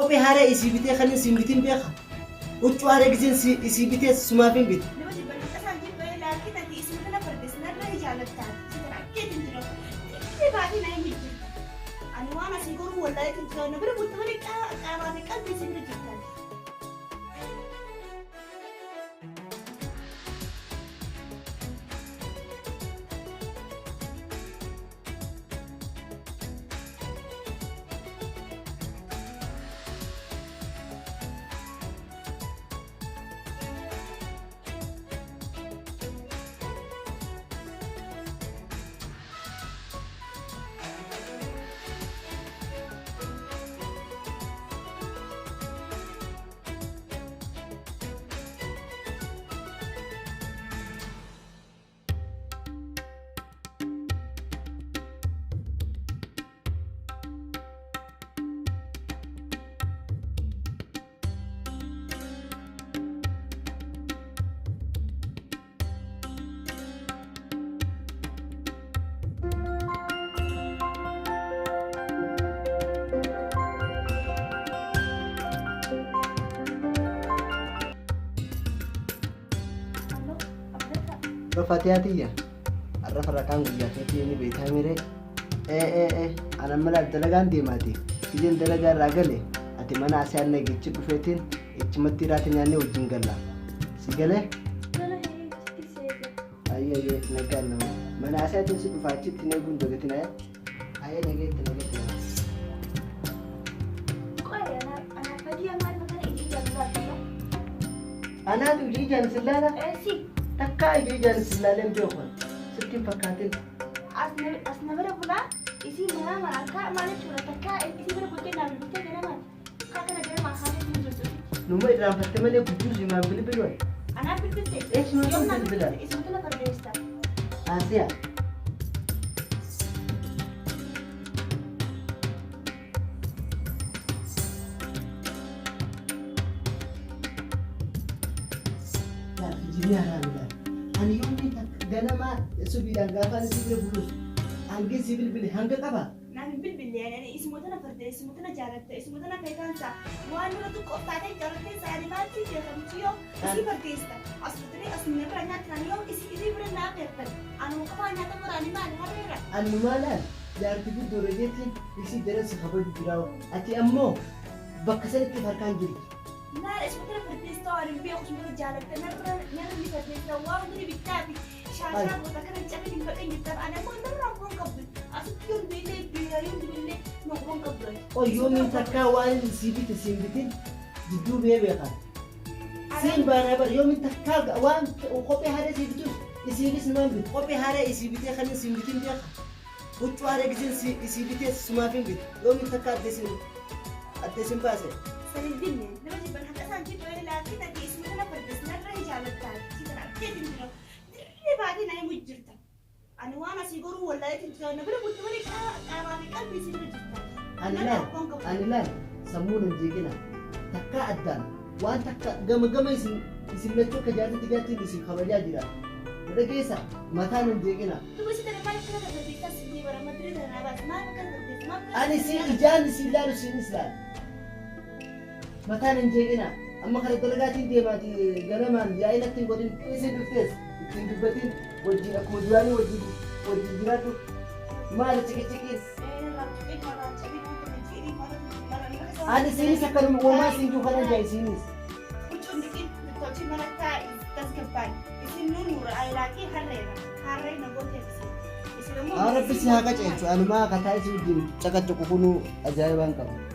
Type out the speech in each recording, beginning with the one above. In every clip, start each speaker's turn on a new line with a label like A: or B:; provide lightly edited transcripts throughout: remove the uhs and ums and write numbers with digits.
A: kophee haaraa isii bitee kan isin bitin beeka. Huccuu haaraa giseen isii bitee sumaaf hin bitu. Fatihatiya arrafa rakaan guyyaatee ni beekaa mire ana mala dalagaan deemaati kijeen dalagaa irraa gale ati mana asii aanna gichi dhufeetiin ichumatti raata nyaannee wajjin galla si galee ayyee nagaan nama mana asii ati si dhufaachitti ne gun dogatina ayyee nageetti ana tu jijan sillana takka jijan sillalem jokon sittin fakkatin asna bara bula isi mana maraka mala chura takka isi bara bote na bite gana ma kakana gana ma khale mu joto numai ram fatte male kujusi ma bilbilwan ana bilbilte no bilbila ismu tala pardesta asia Ani yomi ganama subidan gafan sibil bulus ange sibil bil hanga qaba nami bilbil yani ismutana farde ismutana jaratta ismutana pekansa wanu tu qoftaate jaratte salimati jekamtiyo isi fardesta asutri asne branya taniyo isi brana pertan anu qafanya tamara animal harera animalan jarti bi dorejeti isi deras khabar biraw ati ammo bakkasati farkan jiri لا اسمه فرديستا وربي اسمه جالك نرى فرديستا وامري بالتابي شاشات وتكرر جابي فقين التاب انا ما نرى قبل اسكيون بيلي بيريون بيلي نقوم قبل او يوم تكا وان سيبيت سيبيتين جدو بيبيقا سين بارابر يوم تكا وان وقبي هذا سيبيتوس يسيبيس نوم بيت قبي هذا يسيبيتين خلين سيبيتين بيقا وچو هذا جزين يسيبيتين سمافين بيت يوم تكا ادسين باسه سنديني لما جبنا حتى سانجي بقول لا كده دي اسمها فردسنا راه جالتها كده كده انت اللي بعدين اي مجرته انا وانا سيجور ولا انت انا بلا قلت لك انا قلبي سيجور انا لا سمون جيجنا تكا ادان وان تكا جم يسمتو كجاتي تجاتي دي خبريا جرا دغيسا متان جيجنا تو بس ترى ما كده بدي تسني ورا مدريد انا بس ما كان بدي ما انا سي جان سي لا سي مكان جينا أما خلي دلقاتي دي ما دي جرمان جاي لك تقولين إيش الدكتور تقولين وجي أكودواني وجي جراتو ما له تكي أنا سيني سكر وما سينجو خلنا جاي سينيس وشون دكين تطلعي مرتا تسكبان يسينون ورا أيلاكي هرينا قلت أنا بس هاكا جيتو أنا ما كتاي سيدين تكاد تكونوا أجايبان كم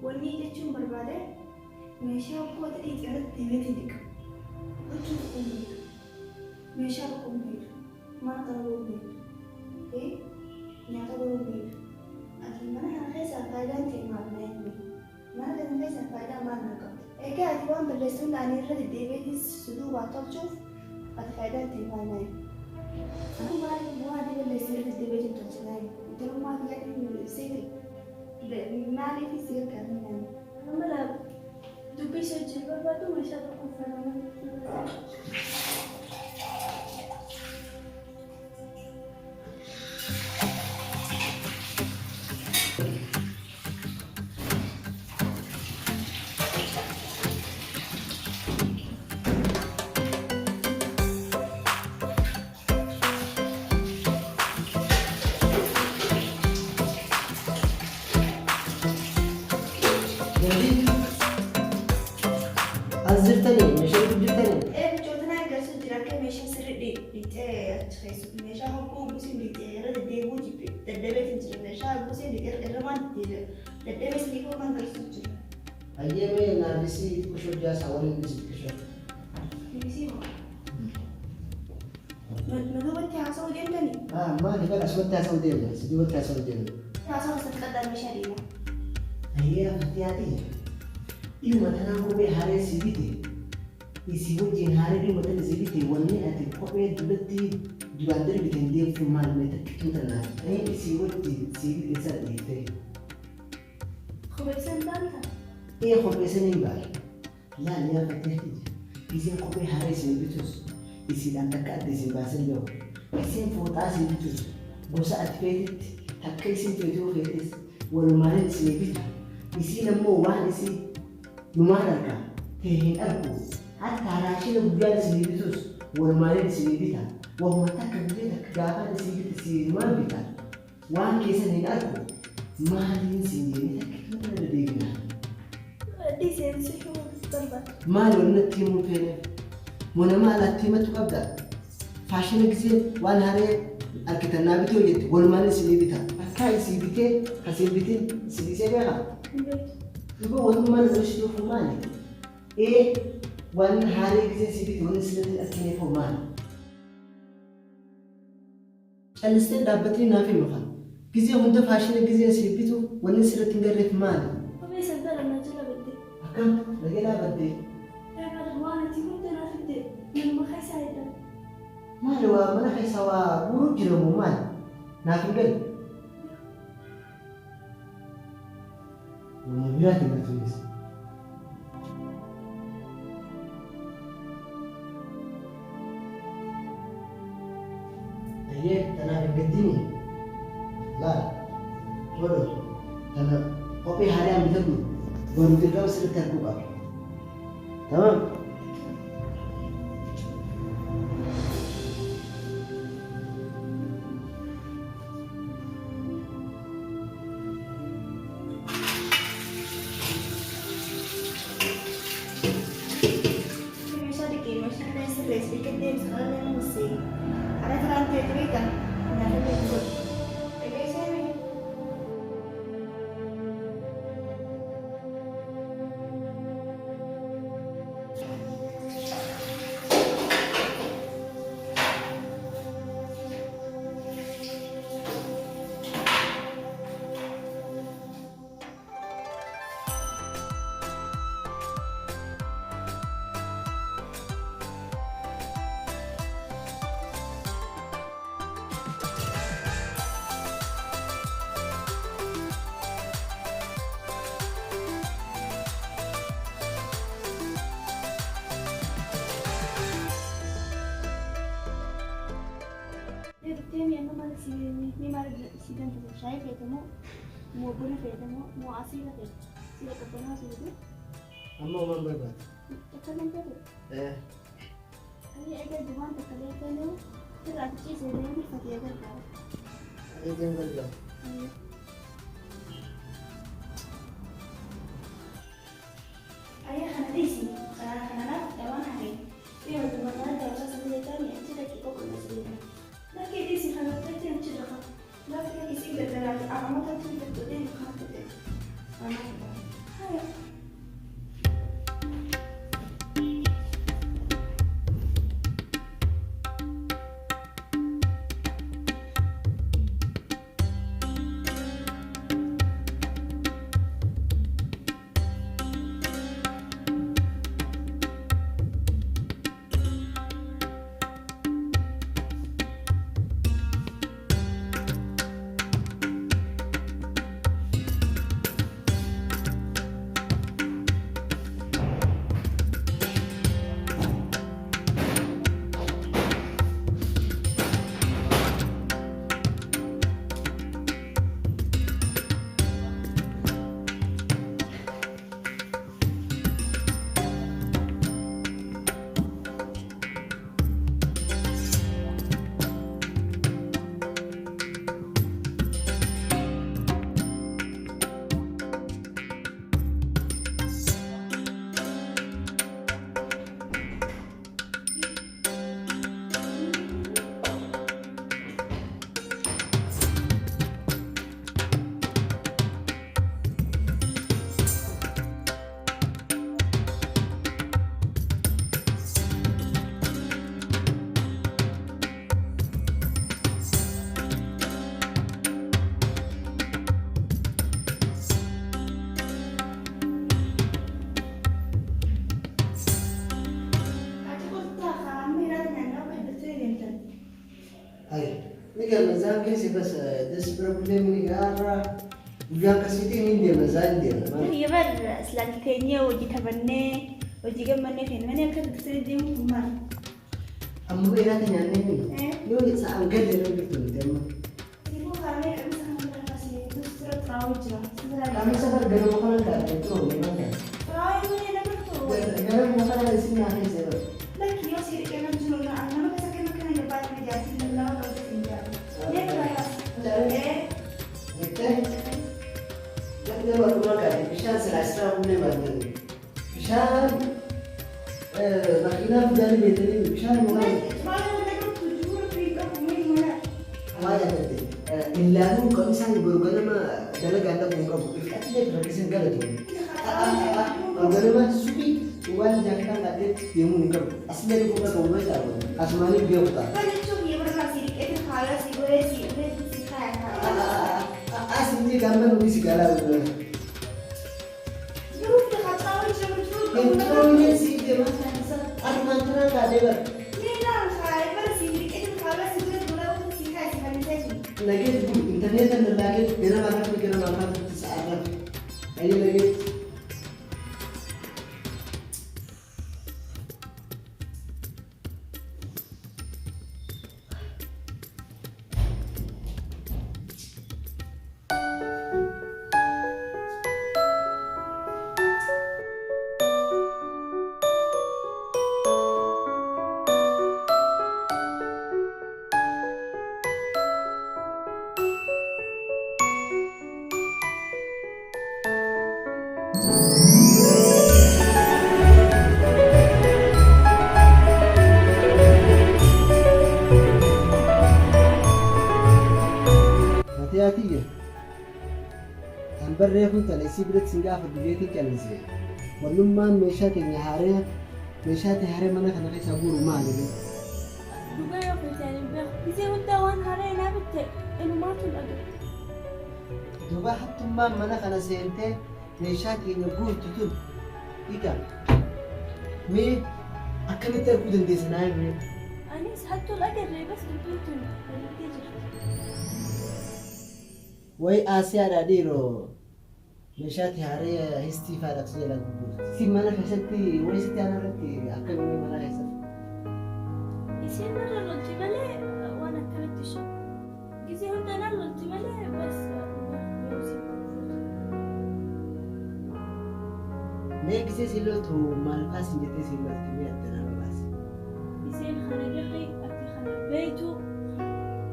B: Wanni jechuun barbaade meeshaa uffata irratti deebiitiin dhiqu. Meeshaa tokko beeku, mana ta'uu beeku, nyaata ta'uu beeku. Ati mana kana keessaa faayidaan ta'e maal nyaanni? Mana kana keessaa faayidaa maal na qabdi? Egaa ati waan balleessuun dhaanii irra deddeebiitis suduu waa tolchuuf ati faayidaan ta'e maal nyaanni? Ani maaliif waan ati balleessuu irra deddeebiitiin tolchinaa? Iddoo maatii yaadni seeti. Maaliif si gargaaranii? Amma dubbii ishee hojii barbaadu meeshaa tokko uffatamu.
A: Azirtani, meeshaa gurgurtani.
B: Biqiltoota agarsiisu jira akka meeshaa sirrii dhiittee meeshaa hokkoo buusiin dhiittee irra deddeebi'uu jibbe daddabeetiin jira meeshaa buusiin dhiittee irra waan daddabees dhiifoo kan agarsiisu jira.
A: Ayyamee naannisi kushoo jaasaa waliin dhisi kushoo.
B: Dhisi moo? Nagabatti haasa'uu deemtani?
A: Maali bara asumatti haasa'uu deemna, sidiiwwatti haasa'uu deemna.
B: Haasa'uu asatti qaddaan meeshaa deema.
A: Ayyee afatti yaadee. Dhimma tanaa kophee haaree si bite isii wajjin haaree dhimma tana si bite wanni ati kophee duratti duraan darbite hin deemtu maal mee takkituu tanaa isii wajjin si bite isa dhiiftee.
B: Kophee san baata?
A: Kophee san hin baale. Laali yaa fakkeetti isiin kophee haaree isin bitus isiidhaan takka adda isin baasan jiru. Isiin fooxaa isin bitus gosa ati feetetti takka isin feetee feetes walumaan isin bitu isiin ammoo waan isin Numaan argaa ta'e hin argu hatta raashina guyyaan isinii bitus walumaan isinii bita wahuma takka guyyaa takka gaafaan isinii bita isinumaan bita waan keessan hin argu maaliin isin deemee takka hin deebiina. Maali walitti himuu feene monama alatti himatu qabda faashina gisee waan haaree argitannaa bitee hojjette walumaan isinii bita akka isii bitee kasiin bitiin isinii see beeka. Ibu wanti mana bersih formal. Wan hari kita sibuk dengan sedikit akhirnya formal. Alisten dapat ni nafi makan. Gizi untuk fashion gizi sibuk itu wan sedikit tinggal formal.
B: Apa yang sedang dalam jalan berarti?
A: Akan lagi lah berarti.
B: Kalau mana timun tu nafi deh, yang makai saya.
A: Malu mana kai sawa buruk jero muman. Nafi bel. Mira tinggal tulis. Ayah tanah gede ni, lah, bodoh. Tanah kopi hari yang bisa tu, baru terkau serta terbuka. Tamam. sidang saya ketemu mau guna ketemu mau asli lah ketemu sila ketemu asli itu Amma man berbat.
B: ketemu itu ini agak jaman terkadang itu terakhir saya ini fatih agar kau
A: Itu yang kerja.
B: ayah kan ada isi karena dewan hari dia
A: إيه المزاج كيسي بس دس بروبلم اللي قارة وجان كسيتي من دي مزاج دي
B: هي بر سلانك كينيا وجي تبني وجي جمعني فين من يكتب تسير دي مكمل
A: أما بينا تنعني يو سأل قدر يبتون تمام
B: ibu kami bisa mengambil kasih terus terus tahu jelas
A: kami sabar gak mau makan kan itu memang kan
B: tahu ini ada betul
A: gak mau makan di sini aja sih
B: lagi yo sih kena jual na anak bisa kena kena dapat menjadi dalam waktu tinggal dia berapa
A: itu dan dia baru makan bisa selesai punya bantu bisa makina dari betul bisa makan ما يدري إلا هو كم سنة يقولون ما دلنا قاعد نقول أكيد بركزين قالوا قالوا ما سبي وان جاكنا قاعد يوم نقول أصلا نقول كم ما جاوا أسمعني بيوتا
B: kan itu dia berkasih itu kalau sih gue sih kayak
A: أسمعني كمان نقول سكالا
B: yuk udah kata tahu cuma itu
A: itu ini sih dia macam ada mantra nggak ada
B: ini lah saya bersih itu kalau sih gue dulu sih kayak sih kan saya
A: lagi internet dan lagi kena makan saat aja lagi hati-hati ya ambar reefun tala isi birat singaa fadhiyeeti callisee wallummaan meeshaa keenya haaree meeshaa ta'e haaree mana kana keessa guuru maali
B: Dubai of Italy, is it with the one Hare and Abbott in Martin?
A: duba hattummaan mana kana seentee meeshaa keenya guurtu tun ika mee akkamitti arguu dandeessa naa himee
B: أنيس حتى الأجر بس بدون
A: way aasiyaadhaa dhiiroo meeshaa ta'e haaree histiifaa dhaqsee ilaalu guurti si mana keessatti way sitti aanaa irratti akkamitti mana keessatti
B: يصير مرة الجمالة وأنا كانت الشغل جزي هو ده نار الجمالة بس
A: mee gisee silootu maal faas hin jettee siilootti mee adda nama baase
B: يصير خنجري أكل خنجر بيته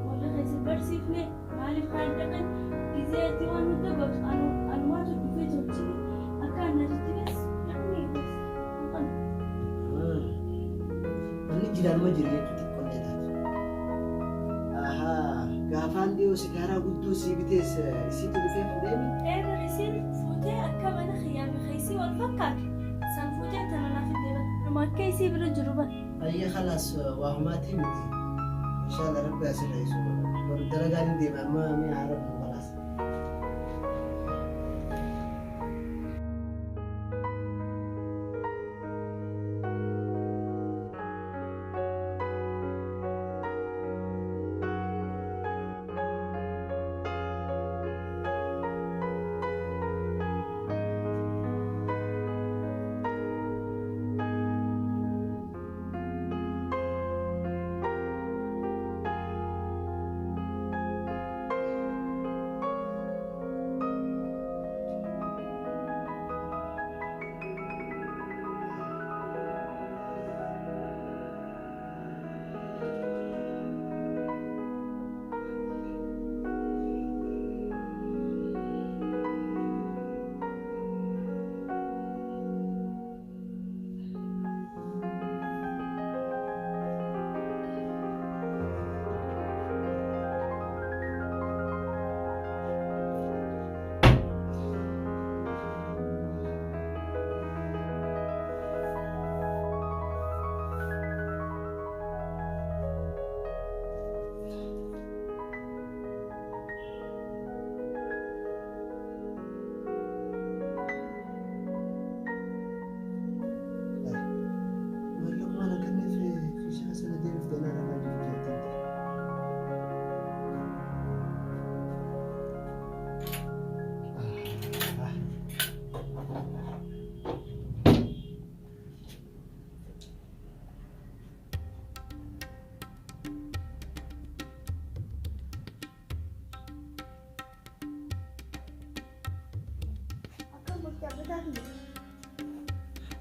B: ولا خيس برسي فيه مالي خانجرن جزي تيوان مدبر أنا ما تبي فيه تجي أكان نجتي بس يعني بس
A: Ini jiran jira jechuutti qollee taatu. Gaafaan dhiyoo sigaaraa guddoo sii bitees isiitu dhufee fuudheemi.
B: إيه يصير فوتة أكمل خيام خيسي والفكر سان فوتة تنا في الدبل ما كيسي برجربة
A: Ayya khalaas waa humaatii miti. Inshallah rabbi asirra isu. Baru dalagaan hin deema amma mee haara kun khalaas.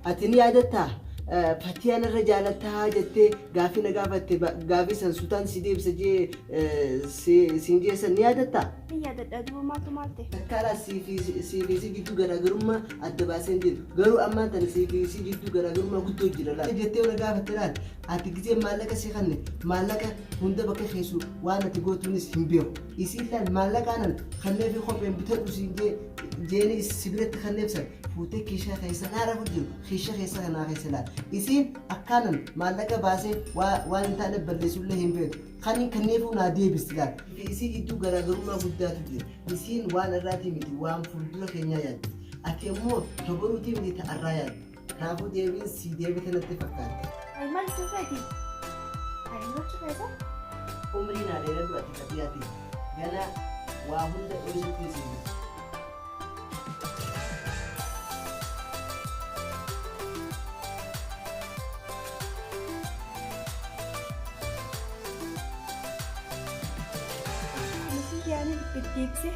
A: Atini yaadatta Fatiyaan irra jaalataa jettee gaafii na gaafatte gaafii san suutaan si deebisa jee siin jeessan ni yaadatta?
B: Ni yaadadha duuba maaltu maal ta'e?
A: Karaa si gidduu garaagarummaa adda baasee jiru. Garuu ammaan tana si gidduu garaagarummaa guddoo jira laata. Jettee na gaafatte laata? Ati gisee maallaqa si kanne maallaqa hunda bakka keessu waan ati gootuunis hin beeku. Isiin laan maallaqaanan kannee fi kopheen bitadhu siin jeeni si biratti kanneef san fuutee keeshaa keessa naarafu jiru. Keeshaa keessa kanaa keessa laata. Isiin akkaanan maallaqa baasee waan hin taane balleessullee hin beeku. Kan kanneefuu naa deebisti laata. Isii gidduu garaagarummaa guddaatu jira. Isiin waan irraatii miti waan fuuldura keenyaa yaaddi. Ati immoo toboruutii miti ta'arraa yaaddi. Kanaafuu deebiin si deebite natti fakkaata.
B: Ay maal tufaati? Ay maal tufaata?
A: Umriin adeematu ati qadiyaati. Gana waa hunda dhoosatti isin.
B: Mesti yani bittiibse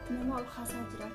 B: nama ol kaasaa jira.